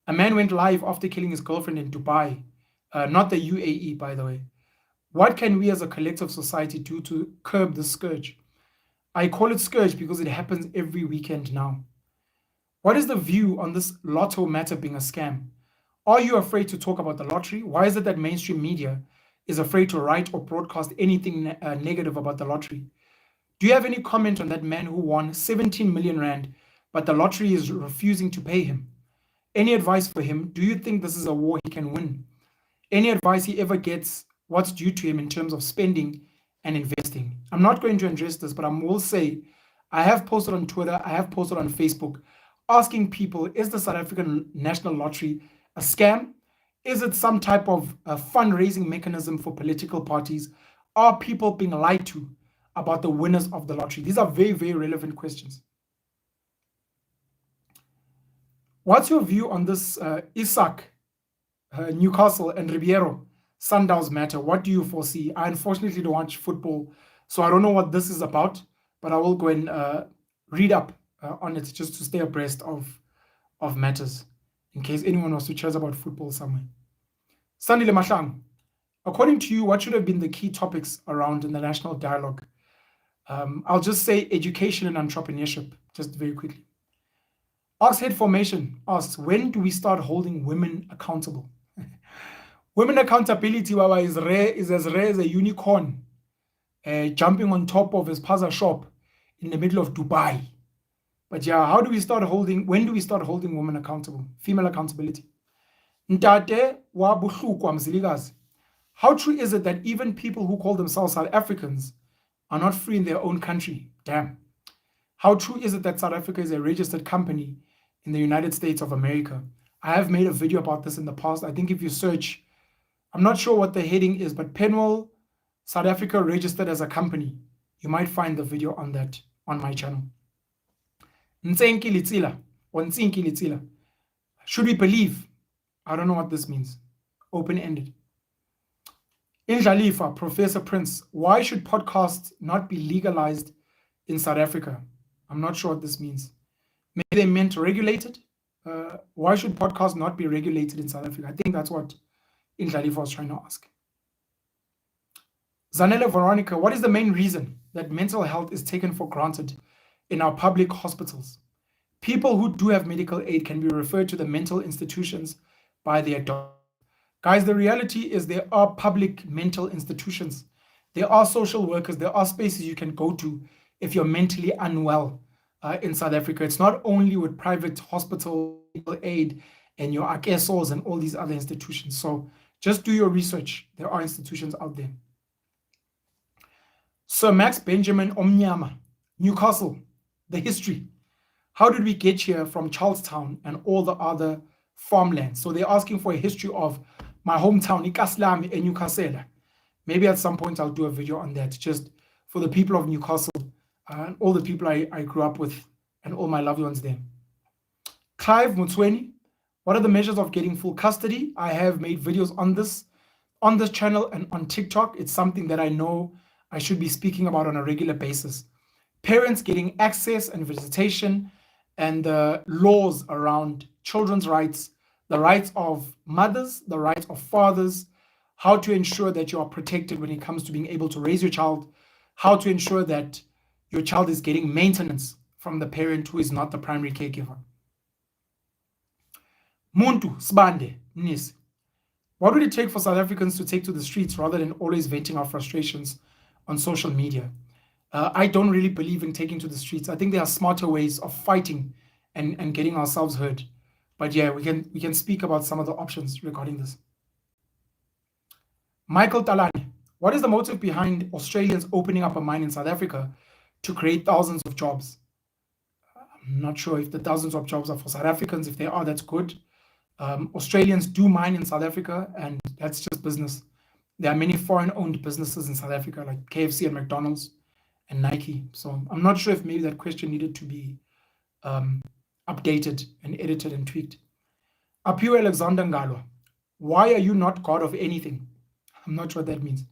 A man went live after killing his girlfriend in Dubai, not the UAE, by the way. What can we as a collective society do to curb this scourge? I call it scourge because it happens every weekend now. What is the view on this lotto matter being a scam? Are you afraid to talk about the lottery? Why is it that mainstream media is afraid to write or broadcast anything negative about the lottery? Do you have any comment on that man who won 17 million rand, but the lottery is refusing to pay him? Any advice for him? Do you think this is a war he can win? Any advice he ever gets what's due to him in terms of spending and investing? I'm not going to address this, but I will say I have posted on Twitter, I have posted on Facebook, asking people, is the South African National Lottery a scam? Is it some type of fundraising mechanism for political parties? Are people being lied to about the winners of the lottery? These are very, very relevant questions. What's your view on this Isak, Newcastle, and Ribeiro Sundowns matter? What do you foresee? I unfortunately don't watch football, so I don't know what this is about, but I will go and read up on it just to stay abreast of matters in case anyone wants to chat about football somewhere. Sandile Mahlang, according to you, what should have been the key topics around in the national dialogue? I'll just say education and entrepreneurship, just very quickly. Oxhead Formation asks, when do we start holding women accountable? Women accountability, Baba, is as rare as a unicorn jumping on top of his puzzle shop in the middle of Dubai. But yeah, when do we start holding women accountable? Female accountability. Ntate wa buhlukwa mzilikazi. How true is it that even people who call themselves South Africans are not free in their own country? Damn. How true is it that South Africa is a registered company in the United States of America? I have made a video about this in the past. I think if you search, I'm not sure what the heading is, but Penwell, South Africa registered as a company. You might find the video on that on my channel. Ntsenki Litsila or Ntsinki Litsila. Should we believe? I don't know what this means. Open-ended. Injalifa, Professor Prince, why should podcasts not be legalized in South Africa? I'm not sure what this means. Maybe they meant regulated. Why should podcasts not be regulated in South Africa? I think that's what Injalifa was trying to ask. Zanella Veronica, what is the main reason that mental health is taken for granted in our public hospitals? People who do have medical aid can be referred to the mental institutions by their doctor. Guys, the reality is there are public mental institutions. There are social workers. There are spaces you can go to if you're mentally unwell in South Africa. It's not only with private hospital aid and your AKSOs and all these other institutions. So just do your research. There are institutions out there. Sir Max Benjamin Omnyama, Newcastle, the history. How did we get here from Charlestown and all the other farmlands? So they're asking for a history of my hometown, Ikaslami and Newcastle. Maybe at some point I'll do a video on that, just for the people of Newcastle and all the people I grew up with and all my loved ones there. Clive Mutsweni, what are the measures of getting full custody? I have made videos on this channel and on TikTok. It's something that I know I should be speaking about on a regular basis. Parents getting access and visitation and the laws around children's rights, the rights of mothers, the rights of fathers, how to ensure that you are protected when it comes to being able to raise your child, how to ensure that your child is getting maintenance from the parent who is not the primary caregiver. Muntu Sbande Nis. What would it take for South Africans to take to the streets rather than always venting our frustrations on social media? I don't really believe in taking to the streets. I think there are smarter ways of fighting and getting ourselves heard. But yeah, we can speak about some of the options regarding this. Michael Talani, what is the motive behind Australians opening up a mine in South Africa to create thousands of jobs? I'm not sure if the thousands of jobs are for South Africans. If they are, that's good. Australians do mine in South Africa, and that's just business. There are many foreign-owned businesses in South Africa, like KFC and McDonald's and Nike. So I'm not sure if maybe that question needed to be updated and edited and tweaked. Apiwa Alexander Ngalwa, why are you not God of anything? I'm not sure what that means.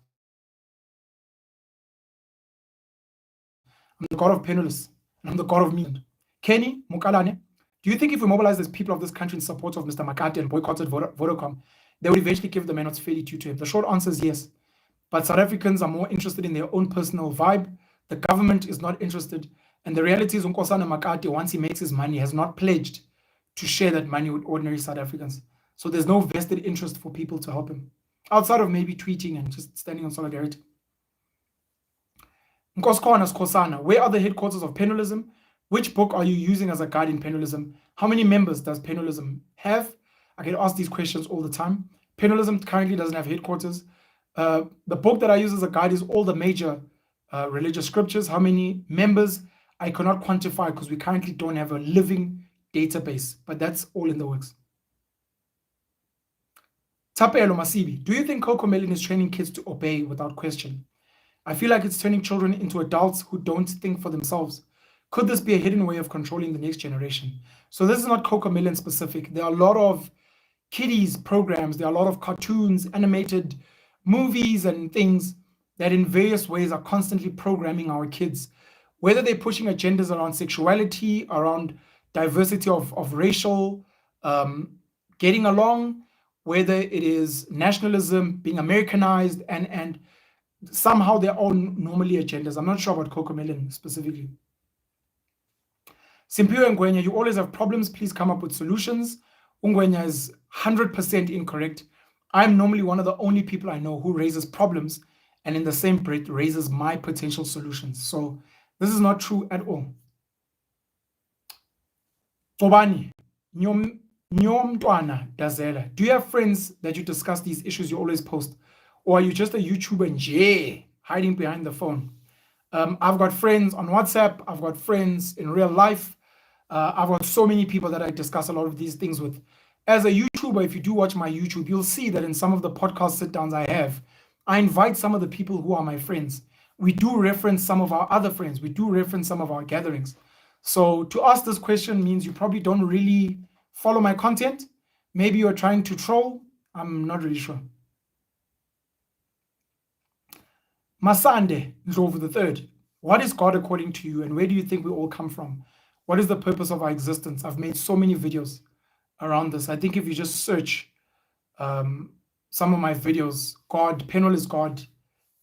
I'm the God of penniless, and I'm the God of mean. Kenny Mukalane, do you think if we mobilize the people of this country in support of Mr. Makati and boycotted Vodacom, they would eventually give the man what's fairly due to him? The short answer is yes. But South Africans are more interested in their own personal vibe. The government is not interested. And the reality is, Nkosana Makati, once he makes his money, has not pledged to share that money with ordinary South Africans. So there's no vested interest for people to help him, outside of maybe tweeting and just standing on solidarity. Nkosana, where are the headquarters of penalism? Which book are you using as a guide in penalism? How many members does penalism have? I get asked these questions all the time. Penalism currently doesn't have headquarters. The book that I use as a guide is all the major religious scriptures. How many members? I cannot quantify because we currently don't have a living database, but that's all in the works. Tapelo Masibi, do you think Cocomelon is training kids to obey without question? I feel like it's turning children into adults who don't think for themselves. Could this be a hidden way of controlling the next generation? So this is not Cocomelon specific. There are a lot of kiddies programs, there are a lot of cartoons, animated movies and things that in various ways are constantly programming our kids, whether they're pushing agendas around sexuality, around diversity of racial getting along, whether it is nationalism being Americanized, and somehow their own normally agendas. I'm not sure about Cocomelon specifically. Simpiwe Ngwenya, you always have problems. Please come up with solutions. Ungwenya is 100% incorrect. I'm normally one of the only people I know who raises problems and in the same breath raises my potential solutions. So this is not true at all. Tobani, Nyomtwana Dazela, do you have friends that you discuss these issues you always post? Or are you just a YouTuber and hiding behind the phone? I've got friends on WhatsApp. I've got friends in real life. I've got so many people that I discuss a lot of these things with. As a YouTuber, if you do watch my YouTube, you'll see that in some of the podcast sit-downs I have, I invite some of the people who are my friends. We do reference some of our other friends. We do reference some of our gatherings. So to ask this question means you probably don't really follow my content. Maybe you're trying to troll. I'm not really sure. Masande Ndlovu the third. What is God according to you, and where do you think we all come from? What is the purpose of our existence? I've made so many videos around this. I think if you just search some of my videos, God, Penwell is God,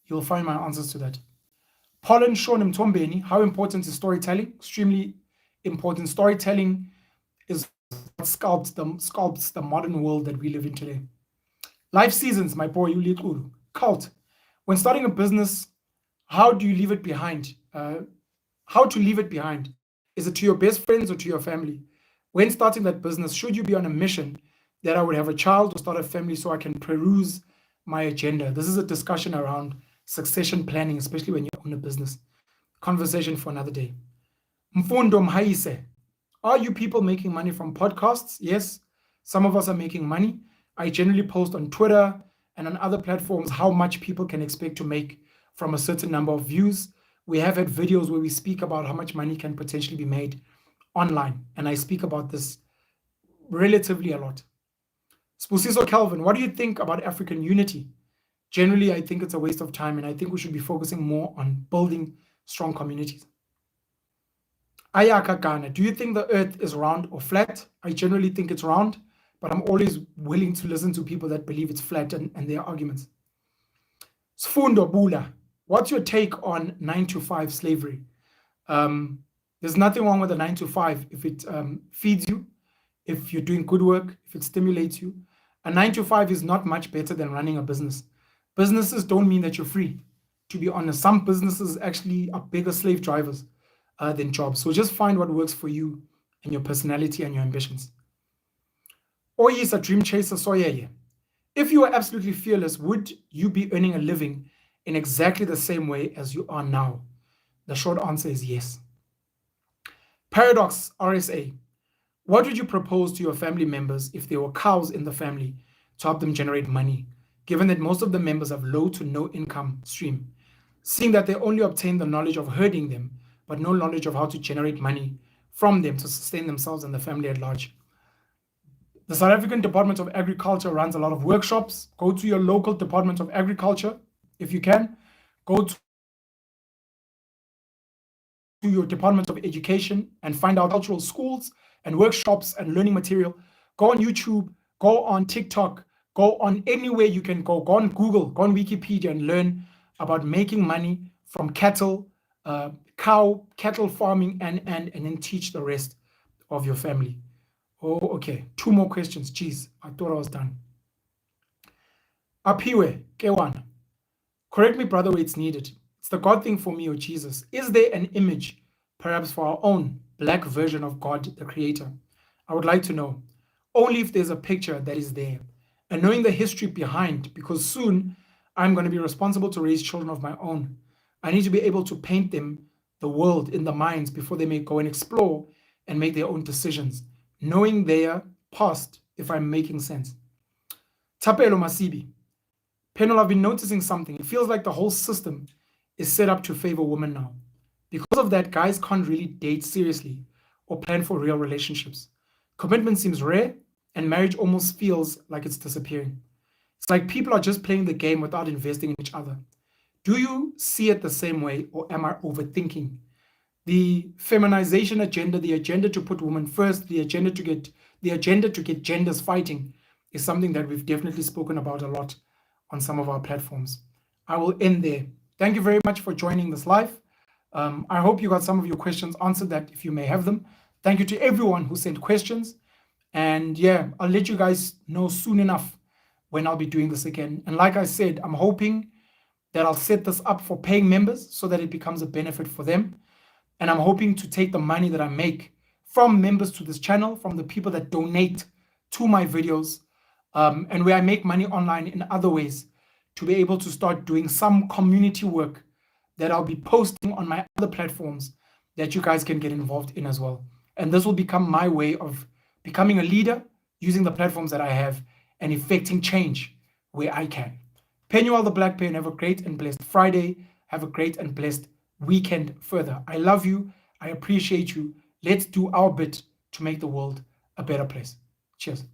you'll find my answers to that. Pauline Sean Mtombeni, how important is storytelling? Extremely important. Storytelling is what sculpts the modern world that we live in today. Life seasons, my boy, Yuli Cult. When starting a business, how do you leave it behind? How to leave it behind? Is it to your best friends or to your family? When starting that business, should you be on a mission that I would have a child or start a family so I can peruse my agenda? This is a discussion around succession planning, especially when you own a business. Conversation for another day. Mfundo Mhaise, are you people making money from podcasts? Yes, some of us are making money. I generally post on Twitter and on other platforms how much people can expect to make from a certain number of views. We have had videos where we speak about how much money can potentially be made online, and I speak about this relatively a lot. Spusiso Calvin, what do you think about African unity? Generally, I think it's a waste of time, and I think we should be focusing more on building strong communities. Ayaka Ghana, do you think the earth is round or flat? I generally think it's round, but I'm always willing to listen to people that believe it's flat and their arguments. Sfundo Bula, what's your take on 9-to-5 slavery? There's nothing wrong with a 9-to-5 if it feeds you, if you're doing good work, if it stimulates you. A 9-to-5 is not much better than running a business. Businesses don't mean that you're free. To be honest, some businesses actually are bigger slave drivers than jobs. So just find what works for you and your personality and your ambitions. Or is a dream chaser, so yeah. If you were absolutely fearless, would you be earning a living in exactly the same way as you are now? The short answer is yes. Paradox RSA, what would you propose to your family members if there were cows in the family to help them generate money, given that most of the members have low to no income stream, seeing that they only obtain the knowledge of herding them, but no knowledge of how to generate money from them to sustain themselves and the family at large? The South African Department of Agriculture runs a lot of workshops. Go to your local Department of Agriculture if you can. Go to to your Department of Education and find out cultural schools and workshops and learning material. Go on YouTube, go on TikTok, go on anywhere you can go. Go on Google, go on Wikipedia and learn about making money from cattle, cattle farming, and then teach the rest of your family. Oh, okay. 2 more questions. Jeez, I thought I was done. Apiwe, Kewana. Correct me, brother, where it's needed. It's the God thing for me, or Jesus. Is there an image, perhaps for our own black version of God, the Creator? I would like to know. Only if there's a picture that is there. And knowing the history behind, because soon I'm going to be responsible to raise children of my own. I need to be able to paint them the world in the minds before they may go and explore and make their own decisions, knowing their past, if I'm making sense. Tapelo Masibi. Penal, I've been noticing something. It feels like the whole system is set up to favor women now. Because of that, guys can't really date seriously or plan for real relationships. Commitment seems rare, and marriage almost feels like it's disappearing. It's like people are just playing the game without investing in each other. Do you see it the same way, or am I overthinking? The feminization agenda, the agenda to put women first, the agenda to get genders fighting is something that we've definitely spoken about a lot on some of our platforms. I will end there. Thank you very much for joining this live. I hope you got some of your questions answered, that if you may have them. Thank you to everyone who sent questions. And yeah, I'll let you guys know soon enough when I'll be doing this again. And like I said, I'm hoping that I'll set this up for paying members so that it becomes a benefit for them. And I'm hoping to take the money that I make from members to this channel, from the people that donate to my videos, and where I make money online in other ways, to be able to start doing some community work that I'll be posting on my other platforms that you guys can get involved in as well. And this will become my way of becoming a leader, using the platforms that I have and effecting change where I can. Penuel the Black Pen, have a great and blessed Friday. Have a great and blessed weekend further. I love you. I appreciate you. Let's do our bit to make the world a better place. Cheers.